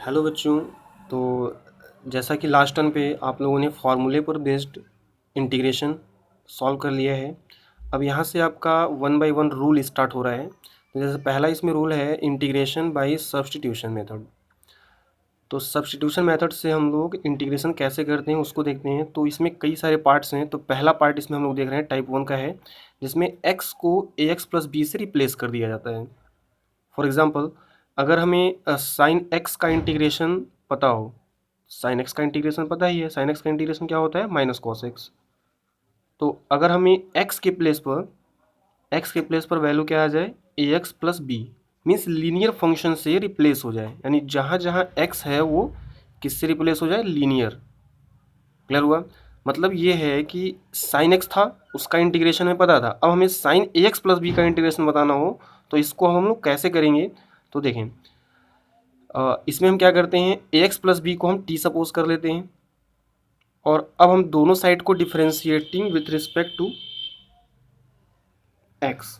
Hello बच्चों। तो जैसा कि लास्ट टर्म पे आप लोगों ने फार्मूले पर बेस्ड इंटीग्रेशन सॉल्व कर लिया है। अब यहाँ से आपका one by one rule start हो रहा है। तो जैसे पहला इसमें रूल है इंटीग्रेशन बाय सब्स्टिट्यूशन मेथड। तो सब्स्टिट्यूशन मेथड से हम लोग इंटीग्रेशन कैसे करते हैं उसको देखते हैं। तो इसमें कई सारे पार्ट्स हैं। तो पहला पार्ट इसमें हम लोग देख रहे हैं टाइप 1 का है, जिसमें x को ax प्लस बी से रिप्लेस कर दिया जाता है। फॉर एग्जाम्पल, अगर हमें साइन एक्स का इंटीग्रेशन पता हो, साइन एक्स का इंटीग्रेशन पता ही है, साइन एक्स का इंटीग्रेशन क्या होता है, माइनस कॉस एक्स। तो अगर हमें एक्स के प्लेस पर वैल्यू क्या आ जाए, a x plus b, means linear function से रिप्लेस हो जाए, यानी जहाँ जहाँ एक्स है वो किससे रिप्लेस हो जाए, लीनियर। क्लियर हुआ? मतलब ये है कि साइन एक्स था, उसका इंटीग्रेशन हमें पता था, अब हमें sign a x plus B का इंटीग्रेशन बताना हो तो इसको हम लोग कैसे करेंगे। तो देखें, इसमें हम क्या करते हैं, ए एक्स प्लस बी को हम टी सपोज कर लेते हैं, और अब हम दोनों साइड को differentiating with respect to x,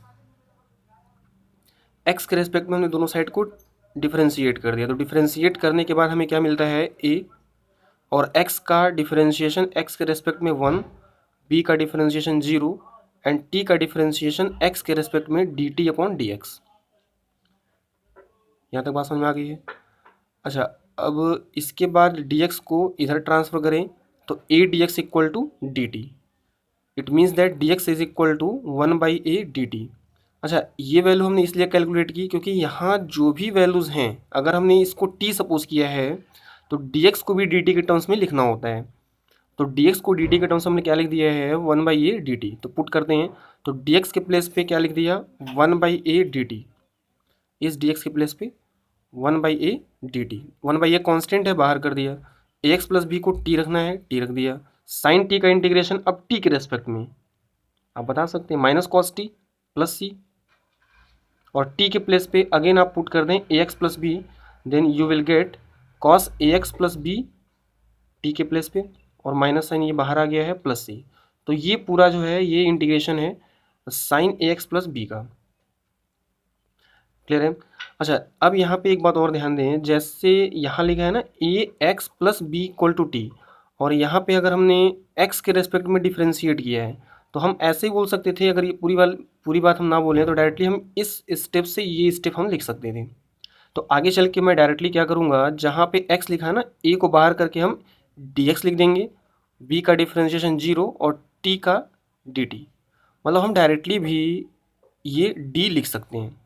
x के रिस्पेक्ट में हमने दोनों साइड को डिफरेंशिएट कर दिया। तो डिफरेंशिएट करने के बाद हमें क्या मिलता है, ए, और एक्स का डिफरेंशिएशन एक्स के रिस्पेक्ट में 1, बी का डिफरेंशिएशन 0 एंड टी का डिफरेंशिएशन एक्स के रिस्पेक्ट में D T upon D x. यहाँ तक बात समझ में आ गई है? अच्छा, अब इसके बाद dx को इधर ट्रांसफर करें तो a dx equal to d t. It means that dx is equal to 1/a dt। अच्छा, ये वैल्यू हमने इसलिए कैलकुलेट की क्योंकि यहाँ जो भी वैल्यूज़ हैं, अगर हमने इसको t सपोज किया है तो dx को भी dt के टर्म्स में लिखना होता है। तो dx को dt के टर्म्स में हमने क्या लिख दिया है, 1/a dt। तो पुट करते हैं, तो dx के प्लेस पे क्या लिख दिया, 1/a dt। इस dx के प्लेस पे 1/a dt, 1/a कॉन्स्टेंट है, बाहर कर दिया। ए एक्स प्लस बी को टी रखना है, टी रख दिया। साइन टी का इंटीग्रेशन अब टी के रेस्पेक्ट में आप बता सकते हैं, minus cos T plus c, और टी के प्लेस पे अगेन आप पुट कर दें a x plus b, then you will get cos a x plus b t के प्लेस पे, और माइनस साइन ये बाहर आ गया है, प्लस सी। तो ये पूरा जो है ये इंटीग्रेशन है sign a x plus B का। क्लियर है? अच्छा, अब यहाँ पे एक बात और ध्यान दें, जैसे यहाँ लिखा है ना a x plus b equal to t, और यहाँ पे अगर हमने एक्स के रेस्पेक्ट में डिफ्रेंशिएट किया है तो हम ऐसे ही बोल सकते थे, अगर ये पूरी बात हम ना बोलें तो डायरेक्टली हम इस स्टेप से ये स्टेप हम लिख सकते थे। तो आगे चल के मैं डायरेक्टली क्या करूँगा, जहाँ पे एक्स लिखा है ना, ए को बाहर करके हम डी एक्स लिख देंगे, बी का डिफ्रेंशिएशन 0 और टी का डी टी। मतलब हम डायरेक्टली भी ये डी लिख सकते हैं।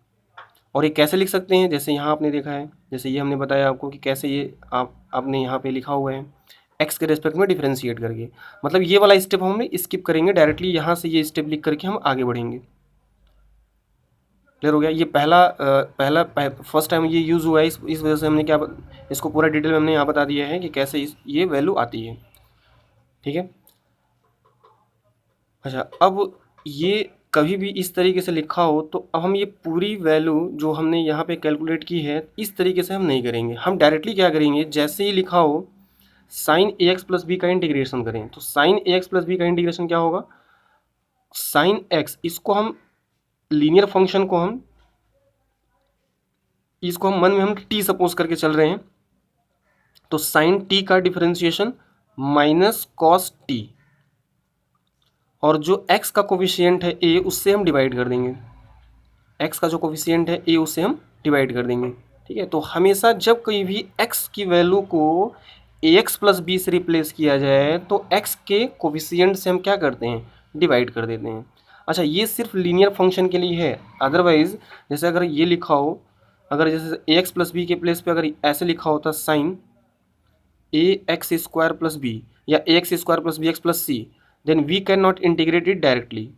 और ये कैसे लिख सकते हैं, जैसे यहाँ आपने देखा है, जैसे ये हमने बताया आपको कि कैसे ये आपने यहाँ पे लिखा हुआ है एक्स के रेस्पेक्ट में डिफरेंशिएट करके। मतलब ये वाला स्टेप हम स्किप करेंगे, डायरेक्टली यहाँ से ये स्टेप लिख करके हम आगे बढ़ेंगे। क्लियर हो गया? ये फर्स्ट टाइम ये यूज़ हुआ है, इस वजह से हमने इसको पूरा डिटेल में हमने यहाँ बता दिया है कि कैसे ये वैल्यू आती है। ठीक है? अच्छा, अब ये कभी भी इस तरीके से लिखा हो तो अब हम ये पूरी वैल्यू जो हमने यहाँ पे कैलकुलेट की है इस तरीके से हम नहीं करेंगे। हम डायरेक्टली क्या करेंगे, जैसे ही लिखा हो sign a x plus B का इंटीग्रेशन करें। तो sign a x plus B का इंटीग्रेशन क्या होगा, साइन एक्स, इसको हम लीनियर फंक्शन को हम इसको हम मन में हम टी सपोज करके चल रहे हैं, तो साइन टी का डिफरेंशिएशन माइनस कॉस टी, और जो x का कोफिशिएंट है a उससे हम डिवाइड कर देंगे, x का जो कोफिशिएंट है a उससे हम डिवाइड कर देंगे। ठीक है? तो हमेशा जब कहीं भी x की वैल्यू को ax प्लस बी से रिप्लेस किया जाए तो x के कोफिशिएंट से हम क्या करते हैं, डिवाइड कर देते हैं। अच्छा, ये सिर्फ लीनियर फंक्शन के लिए है, अदरवाइज जैसे अगर ये लिखा हो, अगर जैसे ax प्लस बी के प्लेस पे अगर ऐसे लिखा होता sine a x square plus b या a x square plus b x plus c, then we can not integrate it directly.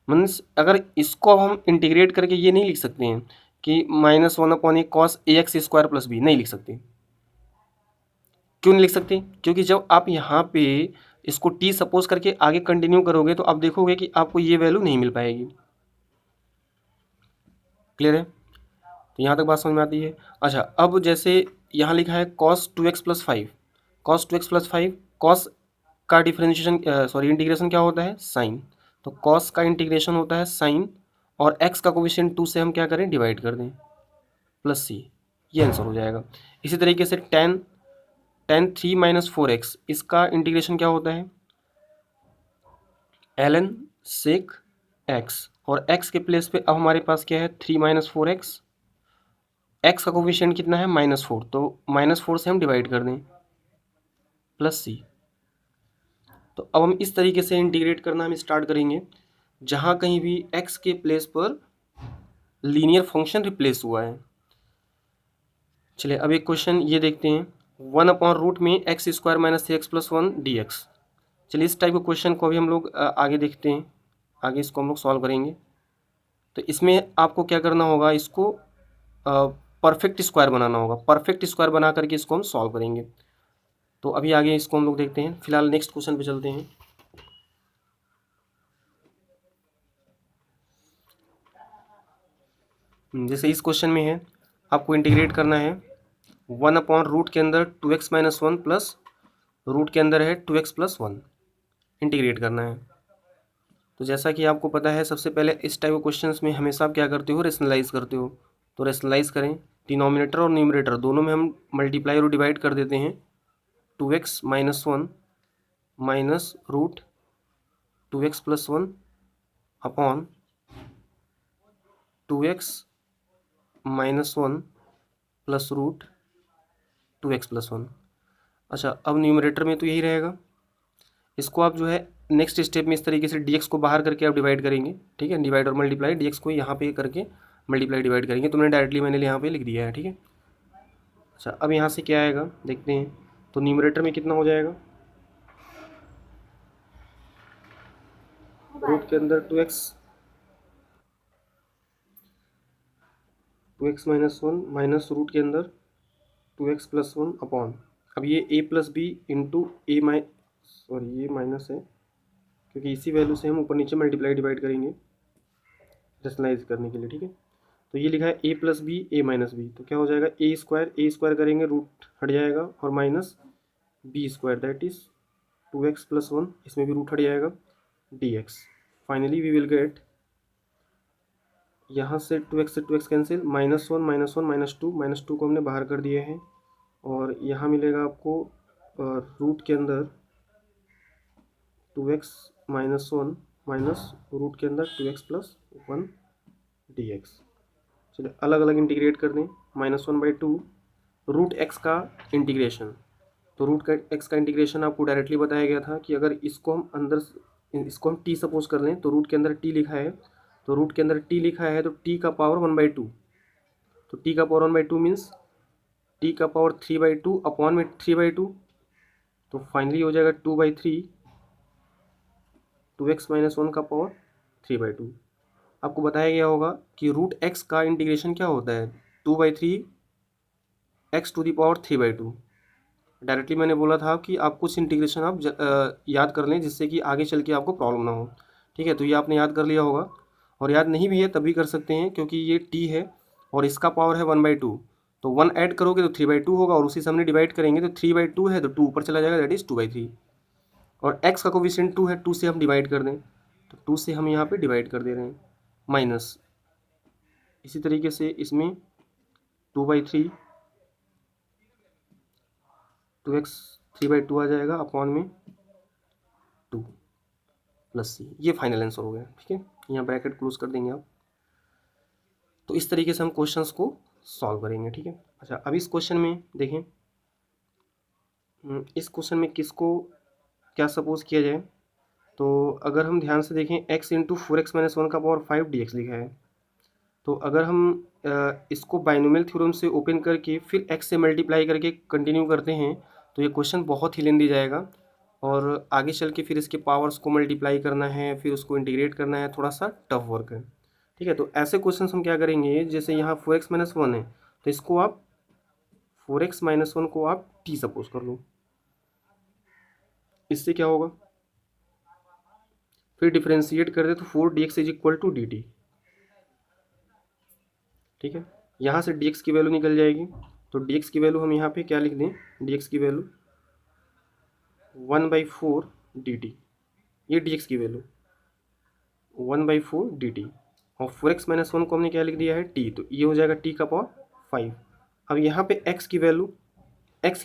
Means अगर इसको अब हम इंटीग्रेट करके ये नहीं लिख सकते हैं कि -1/a cos a x square plus B, नहीं लिख सकते। क्यों नहीं लिख सकते? क्योंकि जब आप यहाँ पे इसको टी सपोज करके आगे कंटिन्यू करोगे तो आप देखोगे कि आपको ये वैल्यू नहीं मिल पाएगी। क्लियर है? तो यहाँ तक बात समझ में आती है? अच्छा, अब जैसे यहाँ लिखा है cos 2x plus 5, cos 2x plus 5, cos का डिफरेंशिएशन इंटीग्रेशन क्या होता है, साइन। तो कॉस का इंटीग्रेशन होता है साइन, और x का कोफिशिएंट 2 से हम क्या करें, डिवाइड कर दें, प्लस सी। ये आंसर हो जाएगा। इसी तरीके से टेन 3 माइनस 4x, इसका इंटीग्रेशन क्या होता है, ln sec x, और x के प्लेस पे अब हमारे पास क्या है 3 माइनस 4x, x का कोफिशिएंट कितना है -4, तो -4 से हम डिवाइड कर दें प्लस c। तो अब हम इस तरीके से इंटीग्रेट करना हम स्टार्ट करेंगे, जहाँ कहीं भी x के प्लेस पर लीनियर फंक्शन रिप्लेस हुआ है। चलिए अब एक क्वेश्चन ये देखते हैं, 1/रूट में x square minus 3x plus 1 dx। चलिए इस टाइप के क्वेश्चन को अभी हम लोग आगे देखते हैं, आगे इसको हम लोग सॉल्व करेंगे। तो इसमें आपको क्या करना होगा, इसको परफेक्ट स्क्वायर बनाना होगा, परफेक्ट स्क्वायर बना करके इसको हम सॉल्व करेंगे। तो अभी आगे इसको हम लोग देखते हैं, फिलहाल नेक्स्ट क्वेश्चन पे चलते हैं। जैसे इस क्वेश्चन में है, आपको इंटीग्रेट करना है 1/रूट के अंदर 2x माइनस 1 प्लस रूट के अंदर है 2x प्लस 1, इंटीग्रेट करना है। तो जैसा कि आपको पता है, सबसे पहले इस टाइप के क्वेश्चंस में हमेशा आप क्या करते हो, रेशनलाइज करते हो। तो रेशनलाइज करें, डिनोमिनेटर और न्यूमरेटर दोनों में हम मल्टीप्लाई और डिवाइड कर देते हैं। 2x minus 1 minus root 2x plus 1 upon 2x minus 1 plus root 2x plus 1। अच्छा, अब न्यूमरेटर में तो यही रहेगा, इसको आप जो है नेक्स्ट स्टेप में इस तरीके से dx को बाहर करके आप डिवाइड करेंगे, ठीक है, डिवाइड और मल्टीप्लाई, dx को यहाँ पे करके मल्टीप्लाई डिवाइड करेंगे। तो मैंने डायरेक्टली यहाँ पे लिख दिया है, ठीक है। अच्छा, अब यहाँ से क्या आएगा देखते हैं। तो न्यूमरेटर में कितना हो जाएगा, रूट के अंदर 2x माइनस 1 माइनस रूट के अंदर 2x प्लस 1 अपॉन, अब ये a प्लस बी इंटू ए ये माइनस है, क्योंकि इसी वैल्यू से हम ऊपर नीचे मल्टीप्लाई डिवाइड करेंगे रेशनलाइज करने के लिए, ठीक है। तो ये लिखा है a plus b a minus b, तो क्या हो जाएगा ए स्क्वायर करेंगे रूट हट जाएगा, और minus b square that is 2x plus 1, इसमें भी रूट हट जाएगा dx। Finally we will get, यहाँ से 2x कैंसिल, -1 -2 को हमने बाहर कर दिए हैं, और यहाँ मिलेगा आपको रूट के अंदर 2x माइनस 1 माइनस रूट के अंदर 2x प्लस 1 dx। चलिए अलग अलग इंटीग्रेट कर दें, -1/2 रूट एक्स का इंटीग्रेशन। तो रूट का एक्स का इंटीग्रेशन आपको डायरेक्टली बताया गया था कि अगर इसको हम t सपोज कर लें, तो रूट के अंदर t लिखा है, तो रूट के अंदर t लिखा है, तो t का पावर 1/2, तो t का पावर 1/2 मीन्स t का पावर 3/2 अपॉन में 3/2, तो फाइनली हो जाएगा 2/3, 2x माइनस 1 का पावर 3/2। आपको बताया गया होगा कि रूट एक्स का इंटीग्रेशन क्या होता है, 2/3 x to the power 3/2। Directly मैंने बोला था कि आप कुछ इंटीग्रेशन आप याद कर लें, जिससे कि आगे चल के आपको प्रॉब्लम ना हो, ठीक है। तो ये आपने याद कर लिया होगा, और याद नहीं भी है तब भी कर सकते हैं, क्योंकि ये t है और इसका पावर है 1/2, तो 1 ऐड करोगे तो 3/2 होगा, और उसी से हमने डिवाइड करेंगे, तो 3/2 है तो 2 ऊपर चला जाएगा, दैट इज 2/3, और x का कोफिशिएंट 2 है, 2 से हम डिवाइड कर दें, तो 2 से हम यहाँ पे डिवाइड कर दे रहे हैं, माइनस इसी तरीके से इसमें 2/3, 2x 3/2 आ जाएगा अपॉन में 2 प्लस c, ये फाइनल आंसर हो गया, ठीक है। यहाँ ब्रैकेट क्लोज कर देंगे आप। तो इस तरीके से हम क्वेश्चंस को सॉल्व करेंगे, ठीक है। अच्छा, अब इस क्वेश्चन में देखें, इस क्वेश्चन में किसको क्या सपोज किया जाए। तो अगर हम ध्यान से देखें, x इंटू 4x माइनस 1 का पावर 5 dx लिखा है, तो अगर हम इसको बाइनोमियल थ्योरम से ओपन करके फिर x से मल्टीप्लाई करके कंटिन्यू करते हैं, तो ये क्वेश्चन बहुत ही लेंदी जाएगा, और आगे चल के फिर इसके पावर्स को मल्टीप्लाई करना है, फिर उसको इंटीग्रेट करना है, थोड़ा सा टफ वर्क है, ठीक है। तो ऐसे क्वेश्चन हम क्या करेंगे, जैसे यहाँ 4x माइनस 1 है, तो इसको आप 4x माइनस 1 को आप t सपोज कर लो, इससे क्या होगा, फिर डिफ्रेंशिएट कर दे तो 4dx is equal to dt, ठीक है। यहाँ से dx की वैल्यू निकल जाएगी, तो dx की वैल्यू हम यहाँ पे क्या लिख दें, dx की वैल्यू 1/4 dt, ये dx की वैल्यू 1/4 dt, और 4x माइनस 1 को हमने क्या लिख दिया है t, तो ये हो जाएगा t का पावर 5 अब यहाँ पे एक्स की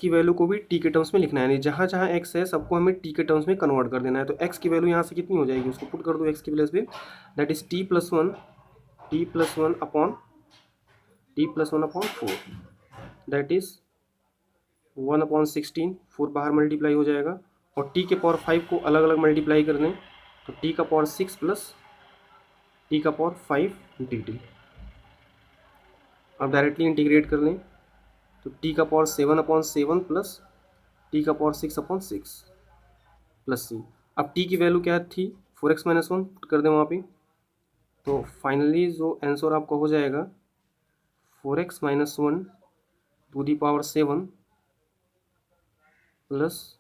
वैल्यू को भी टी के टर्म्स में लिखना है, यानी जहाँ जहाँ एक्स है सबको हमें टी के टर्म्स में कन्वर्ट कर देना है। तो एक्स की वैल्यू यहाँ से कितनी हो जाएगी, उसको पुट कर दो एक्स की प्लेस पे, that is t+1 4, that is 1/16, 4 बाहर मल्टीप्लाई हो जाएगा, और टी के पावर 5 को अलग अलग मल्टीप्लाई कर दें तो टी का पावर 6 प्लस टी का पावर 5 dt। अब डायरेक्टली इंटीग्रेट कर लें तो टी का पावर 7/7 प्लस टी का पावर 6/6 प्लस सी। अब टी की वैल्यू क्या थी, 4x-1 कर दें वहाँ पे, तो फाइनली जो आंसर आपका हो जाएगा 4x-1 to the power 7 plus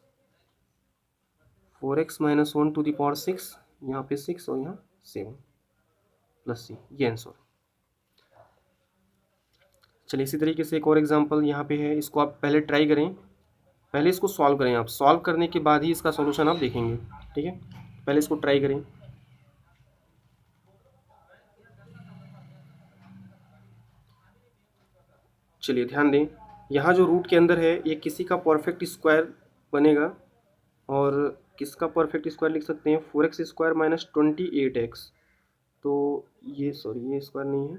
4x-1 to the power 6, यहाँ पे 6 और यहाँ 7 प्लस सी, ये आंसर। चलिए इसी तरीके से एक और एग्जांपल यहाँ पे है, इसको आप पहले ट्राई करें, पहले इसको सॉल्व करें, आप सॉल्व करने के बाद ही इसका सॉल्यूशन आप देखेंगे, ठीक है। पहले इसको ट्राई करें। चलिए ध्यान दें, यहाँ जो रूट के अंदर है ये किसी का परफेक्ट स्क्वायर बनेगा, और किसका परफेक्ट स्क्वायर लिख सकते हैं, 4x² माइनस 28x, तो ये सॉरी ये स्क्वायर नहीं है,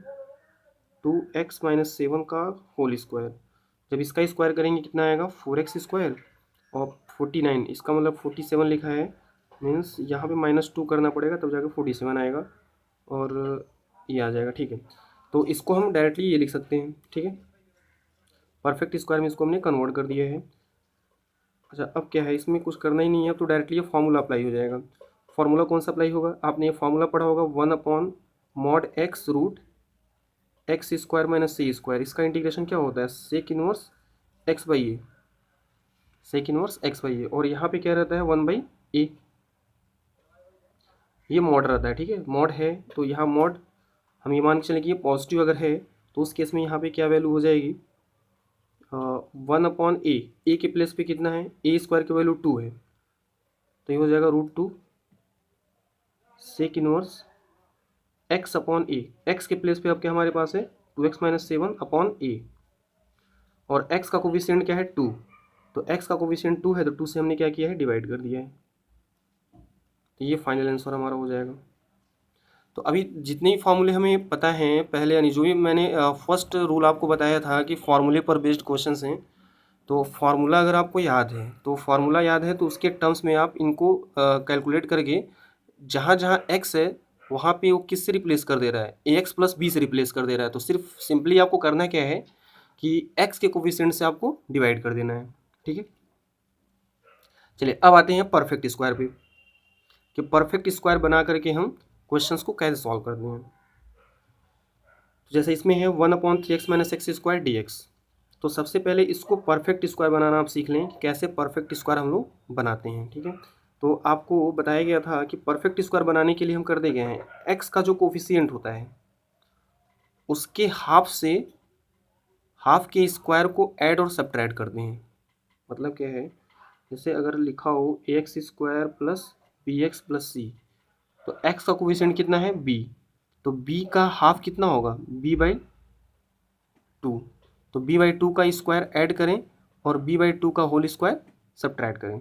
2x-7 का होल स्क्वायर। जब इसका स्क्वायर करेंगे कितना आएगा, 4x² और 49, इसका मतलब 47 लिखा है, मीन्स यहाँ पे -2 करना पड़ेगा तब जाके 47 आएगा, और ये आ जाएगा, ठीक है। तो इसको हम डायरेक्टली ये लिख सकते हैं, ठीक है, परफेक्ट स्क्वायर में इसको हमने कन्वर्ट कर दिया है। अच्छा अब क्या है, इसमें कुछ करना ही नहीं है, तो डायरेक्टली ये फार्मूला अप्लाई हो जाएगा। फार्मूला कौन सा अप्लाई होगा, आपने ये फार्मूला पढ़ा होगा, 1/mod x root x² minus c²। इसका इंटीग्रेशन क्या होता है, sec inverse x/a, sec inverse x/a, और यहाँ पे क्या रहता है 1/a, ये मॉड रहता है, ठीक है, मॉड है तो यहाँ मॉड हम ये मान के चलें कि ये पॉजिटिव अगर है तो उस केस में यहाँ पे क्या वैल्यू हो जाएगी, 1/a, ए के प्लेस पे कितना है, a² की वैल्यू 2 है, तो ये हो जाएगा √2 सेक इनवर्स x/a, x के प्लेस पे अब क्या हमारे पास है 2x-7/a, और x का कोफिशिएंट क्या है 2, तो x का कोफिशिएंट 2 है तो 2 से हमने क्या किया है, डिवाइड कर दिया है, तो ये फाइनल आंसर हमारा हो जाएगा। तो अभी जितने ही फार्मूले हमें पता हैं पहले, यानी जो भी मैंने फर्स्ट रूल आपको बताया था कि फार्मूले पर बेस्ड क्वेश्चंस हैं, तो फार्मूला अगर आपको याद है तो फार्मूला याद है तो उसके टर्म्स में आप इनको कैलकुलेट करके जहाँ जहाँ x है वहाँ पे वो किससे रिप्लेस कर दे रहा है, ax+b से रिप्लेस कर दे रहा है, तो सिर्फ सिंपली आपको करना क्या है कि x के कोफिशिएंट से आपको डिवाइड कर देना है, ठीक है। चलिए अब आते हैं परफेक्ट स्क्वायर पे, कि परफेक्ट स्क्वायर बना करके हम क्वेश्चंस को कैसे सॉल्व करते हैं। तो जैसे इसमें है 1/3x-x² dx, तो सबसे पहले इसको परफेक्ट स्क्वायर बनाना आप सीख लें कि कैसे परफेक्ट स्क्वायर हम लोग बनाते हैं, ठीक है। तो आपको बताया गया था कि परफेक्ट स्क्वायर बनाने के लिए हम कर दे गए हैं, एक्स का जो कोफिशिएंट होता है उसके हाफ से हाफ के स्क्वायर को ऐड और सब्ट्रैक्ट करते हैं। मतलब क्या है, जैसे अगर लिखा हो ax² plus bx plus c, तो x का कोफिशिएंट कितना है b, तो b का हाफ कितना होगा b/2, तो b/2 का स्क्वायर ऐड करें और b/2 का होल स्क्वायर सब्ट्रैक्ट करें,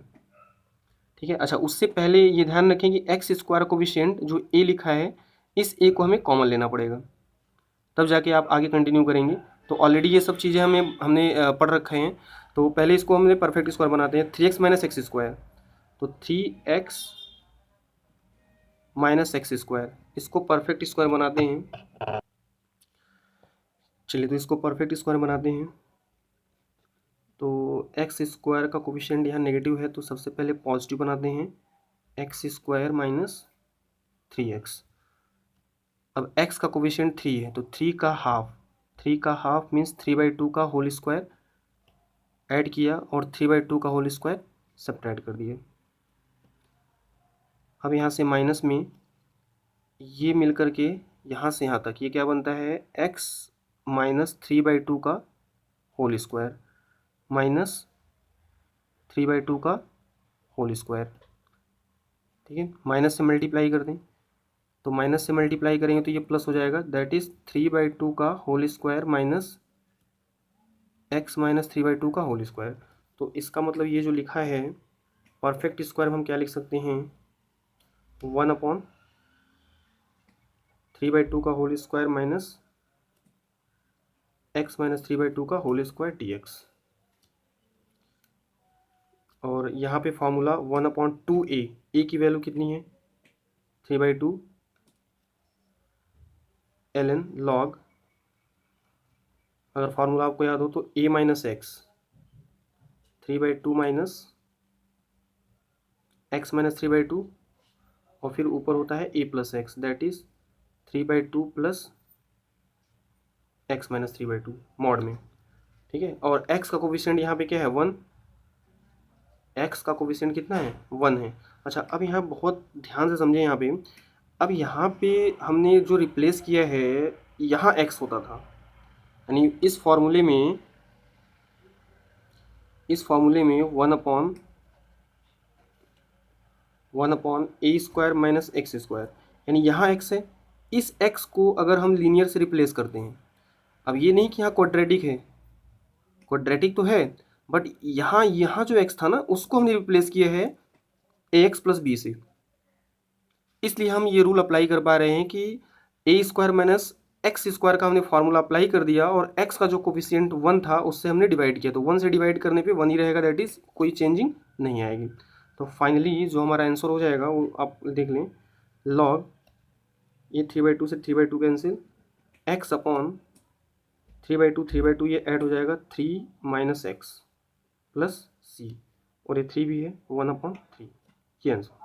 ठीक है। अच्छा उससे पहले ये ध्यान रखें कि x² कोफिशिएंट जो a लिखा है इस a को हमें कॉमन लेना पड़ेगा, तब जाके आप आगे कंटिन्यू करेंगे। तो ऑलरेडी ये सब चीज़ें हमने पढ़ रखे हैं, तो पहले इसको हमने परफेक्ट स्क्वायर बनाते हैं, 3x - x², तो 3x - x², इसको परफेक्ट स्क्वायर बनाते हैं। चलिए तो इसको परफेक्ट स्क्वायर बनाते हैं, तो x² का कोफिशिएंट यहाँ नेगेटिव है तो सबसे पहले पॉजिटिव बनाते हैं, x² - 3x। अब x का कोफिशिएंट 3 है तो 3 का हाफ मीन्स 3/2 का होल स्क्वायर ऐड किया और 3/2 का होल स्क्वायर सब्ट्रैक्ट कर दिया। अब यहाँ से माइनस में ये मिल करके यहाँ से यहाँ तक ये क्या बनता है, x - 3/2 का होल स्क्वायर माइनस 3/2 का होल स्क्वायर, ठीक है। माइनस से मल्टीप्लाई कर दें, तो माइनस से मल्टीप्लाई करेंगे तो ये प्लस हो जाएगा, दैट इज़ 3/2 का whole square minus x minus 3/2 का होल स्क्वायर। तो इसका मतलब ये जो लिखा है परफेक्ट स्क्वायर में हम क्या लिख सकते हैं, 1/3/2 का whole square minus x minus 3/2 का होल स्क्वायर dx। और यहाँ पे फॉर्मूला 1/2a, ए की वैल्यू कितनी है 3/2 ln log, अगर फार्मूला आपको याद हो तो a minus x 3/2 minus x minus 3/2 और फिर ऊपर होता है a plus x, that is 3/2 plus x minus 3/2 mod में। ठीक है, और x का कोफिशिएंट यहाँ पे क्या है 1, x का कोफिशिएंट कितना है 1 है। अच्छा, अब यहाँ बहुत ध्यान से समझे यहाँ पे, अब यहाँ पे हमने जो रिप्लेस किया है यहाँ x होता था, यानी इस फॉर्मूले में 1/1/a square minus x square, यानी यहाँ x है, इस x को अगर हम लीनियर से रिप्लेस करते हैं, अब ये नहीं कि यहाँ क्वाड्रेटिक है, क्वाड्रेटिक तो है, बट यहाँ यहाँ जो x था ना उसको हमने रिप्लेस किया है ax प्लस बी से, इसलिए हम ये रूल अप्लाई कर पा रहे हैं कि ए स्क्वायर माइनस एक्स स्क्वायर का हमने फार्मूला अप्लाई कर दिया और x का जो कोफिशिएंट 1 था उससे हमने डिवाइड किया, तो 1 से डिवाइड करने पे 1 ही रहेगा, दैट इज कोई चेंजिंग नहीं आएगी। तो फाइनली जो हमारा आंसर हो जाएगा वो आप देख लें, लॉग ये 3/2 से 3/2 कैंसिल, x अपॉन 3/2 ये ऐड हो जाएगा 3 माइनस एक्स प्लस सी, और ये 3 भी है 1/3, ये आंसर।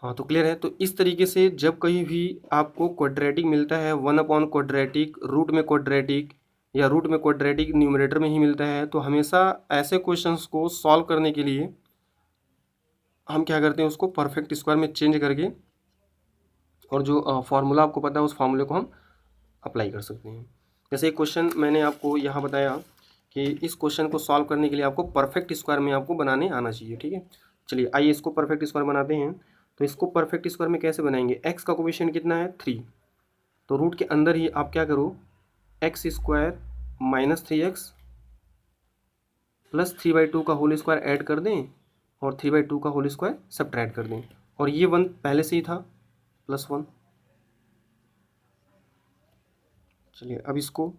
हाँ, तो क्लियर है। तो इस तरीके से जब कहीं भी आपको क्वाड्रेटिक मिलता है 1/क्वाड्रेटिक, रूट में क्वाड्रेटिक या रूट में क्वाड्रेटिक न्यूमरेटर में ही मिलता है, तो हमेशा ऐसे क्वेश्चंस को सॉल्व करने के लिए हम क्या करते हैं, उसको परफेक्ट स्क्वायर में चेंज करके और जो फार्मूला आपको पता है उस फार्मूले को हम अप्लाई कर सकते हैं। जैसे एक क्वेश्चन मैंने आपको यहाँ बताया कि इस क्वेश्चन को सॉल्व करने के लिए आपको परफेक्ट स्क्वायर में आपको बनाने आना चाहिए। ठीक है, चलिए आइए इसको परफेक्ट स्क्वायर बनाते हैं। तो इसको परफेक्ट स्क्वायर में कैसे बनाएंगे, x का कोफिशिएंट कितना है 3, तो रूट के अंदर ही आप क्या करो, x square minus 3x plus 3/2 का होल स्क्वायर ऐड कर दें और 3/2 का होल स्क्वायर सब्ट्रैक्ट कर दें, और ये 1 पहले से ही था +1। चलिए अब इसको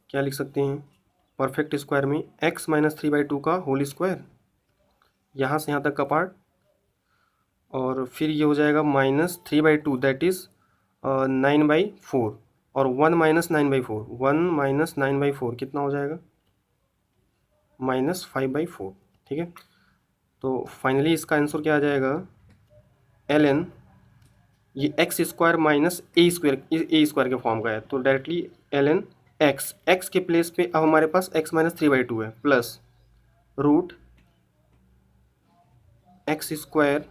क्या लिख सकते हैं, परफेक्ट स्क्वायर में x माइनस 3/2 का होल स्क्वायर, यहाँ से यहाँ तक का पार्ट, और फिर ये हो जाएगा -3/2 दैट इज़ 9/4, और 1 माइनस 9/4, 1 माइनस 9/4 कितना हो जाएगा -5/4। ठीक है, तो फाइनली इसका आंसर क्या आ जाएगा, ln ये x square minus a square के फॉर्म का है, तो डायरेक्टली ln एक्स के प्लेस पे अब हमारे पास x माइनस 3/2 है plus root x square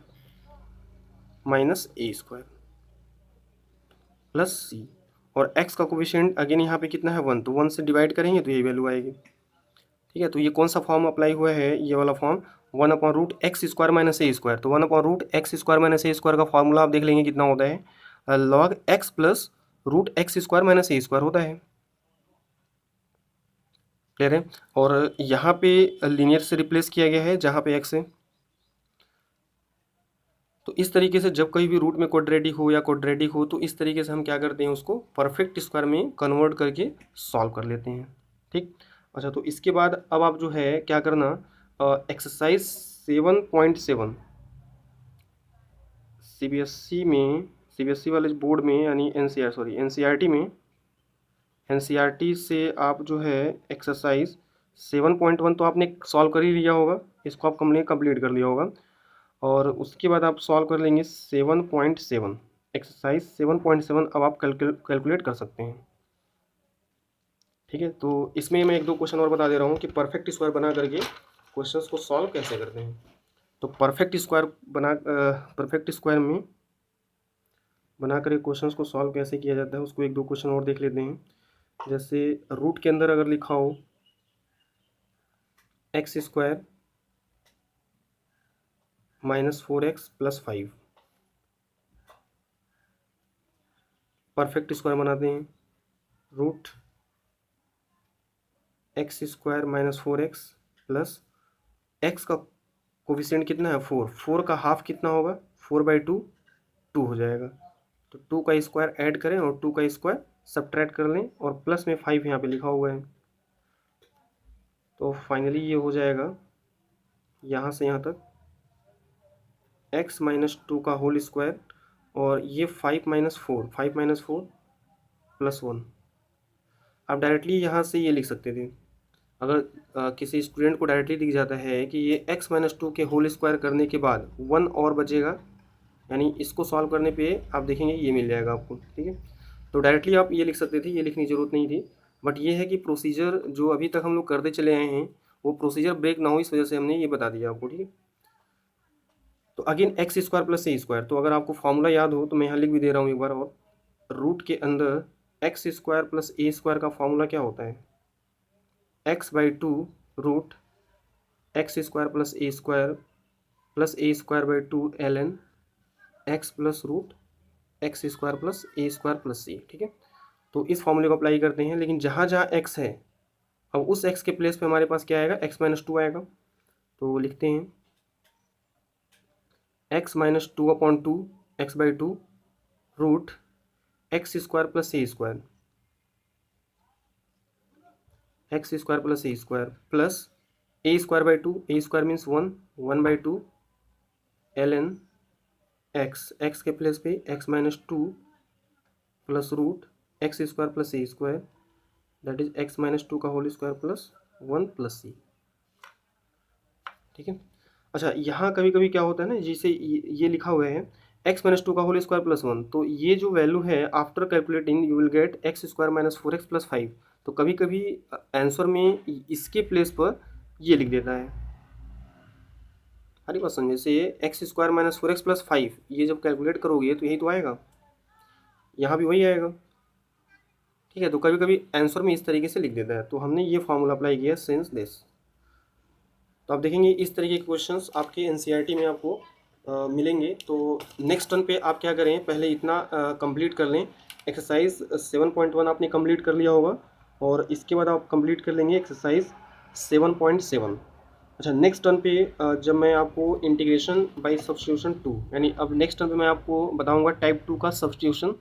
minus a square plus c, और x का कोफिशिएंट अगेन यहाँ पे कितना है 1, तो 1 से डिवाइड करेंगे तो ये वैल्यू आएगी। ठीक है, तो ये कौन सा फॉर्म अप्लाई हुआ है, ये वाला फॉर्म 1/रूट x square minus a square, तो 1/रूट x square minus a square का फॉर्मूला आप देख लेंगे कितना होता है, log x plus root x square minus a square होता है। क्लियर है, और यहाँ पे लीनियर से रिप्लेस किया गया है जहाँ पे एक्स है। तो इस तरीके से जब कहीं भी रूट में क्वाड्रेटिक हो या क्वाड्रेटिक हो, तो इस तरीके से हम क्या करते हैं, उसको परफेक्ट स्क्वायर में कन्वर्ट करके सॉल्व कर लेते हैं। ठीक, अच्छा, तो इसके बाद अब आप जो है क्या करना, एक्सरसाइज 7.7 सीबीएसई वाले बोर्ड में, यानी एनसीईआरटी में, एनसीईआरटी से आप जो है एक्सरसाइज 7.1 तो आपने सॉल्व कर ही लिया होगा, इसको आप कंप्लीट कर लिया होगा, और उसके बाद आप सॉल्व कर लेंगे 7.7, एक्सरसाइज 7.7 अब आप कैलकुलेट कर सकते हैं। ठीक है, तो इसमें मैं 1-2 क्वेश्चन और बता दे रहा हूँ कि परफेक्ट स्क्वायर बना करके क्वेश्चंस को सॉल्व कैसे करते हैं। तो परफेक्ट स्क्वायर में बना कर क्वेश्चंस को सॉल्व कैसे किया जाता है, उसको 1-2 क्वेश्चन और देख लेते हैं। जैसे रूट के अंदर अगर लिखा हो x square minus 4x plus 5, perfect square बनाते हैं, root x square minus 4x plus x का कोफिशिएंट कितना है 4, 4 का हाफ कितना होगा 4/2, 2 हो जाएगा। तो 2 का स्क्वायर ऐड करें और 2 का स्क्वायर सब्ट्रैक्ट कर लें और प्लस में 5 यहाँ पे लिखा हुआ है। तो फाइनली ये हो जाएगा यहाँ से यहाँ तक x माइनस 2 का होल स्क्वायर और ये 5 माइनस 4 प्लस 1। आप डायरेक्टली यहाँ से ये लिख सकते थे, अगर किसी स्टूडेंट को डायरेक्टली दिख जाता है कि ये x माइनस 2 के होल स्क्वायर करने के बाद 1 और बचेगा, यानी इसको सॉल्व करने पे आप देखेंगे ये मिल जाएगा आपको, ठीक है। तो डायरेक्टली आप ये लिख सकते थे, ये लिखने की ज़रूरत नहीं थी, बट ये है कि प्रोसीजर जो अभी तक हम लोग करते चले आए हैं वो प्रोसीजर ब्रेक ना हो, इस वजह से हमने ये बता दिया आपको, ठीक है। तो again x square plus a square, तो अगर आपको फॉर्मूला याद हो तो मैं यहाँ लिख भी दे रहा हूँ एक बार और, रूट के अंदर x square plus a square का फॉर्मूला क्या होता है, x/2 root x square plus a square by 2 ln x plus root x square plus a square plus c, ठीक है। तो इस फॉर्मूले को अप्लाई करते हैं, लेकिन जहाँ जहाँ x है अब उस x के प्लेस पे हमारे पास क्या आएगा, x माइनस 2 आएगा। तो लिखते हैं x minus 2/2 x/2 root x square plus a square plus a square by 2, a square means 1/2 ln x के प्लेस पे x minus 2 plus root x square plus a square that is x minus 2 का whole square plus 1 plus c, ठीक है। अच्छा, यहाँ कभी कभी क्या होता है ना, जैसे ये लिखा हुआ है x माइनस 2 का होल स्क्वायर प्लस 1, तो ये जो वैल्यू है after calculating you will get x square minus 4x plus 5। तो कभी कभी आंसर में इसके प्लेस पर ये लिख देता है, हरी बात समझे, जैसे ये x square minus 4x plus 5, ये जब कैलकुलेट करोगे तो यही तो आएगा, यहाँ भी वही आएगा, ठीक है। तो कभी कभी आंसर में इस तरीके से लिख देता है, तो हमने ये फॉर्मूला अप्लाई किया सिंस दिस। तो आप देखेंगे इस तरीके के क्वेश्चंस आपके एनसीईआरटी में आपको मिलेंगे। तो नेक्स्ट टर्न पे आप क्या करें, पहले इतना कंप्लीट कर लें, एक्सरसाइज 7.1 आपने कंप्लीट कर लिया होगा और इसके बाद आप कंप्लीट कर लेंगे एक्सरसाइज 7.7। अच्छा, नेक्स्ट टर्न पे जब मैं आपको इंटीग्रेशन बाय सब्स्टिट्यूशन 2, यानी अब नेक्स्ट टर्न पे मैं आपको बताऊंगा टाइप 2 का सब्स्टिट्यूशन,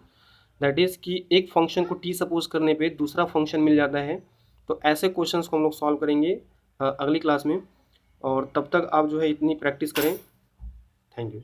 दैट इज़ कि एक फंक्शन को टी सपोज करने पे दूसरा फंक्शन मिल जाता है। तो ऐसे क्वेश्चंस को हम लोग सॉल्व करेंगे अगली क्लास में, और तब तक आप जो है इतनी प्रैक्टिस करें। Thank you.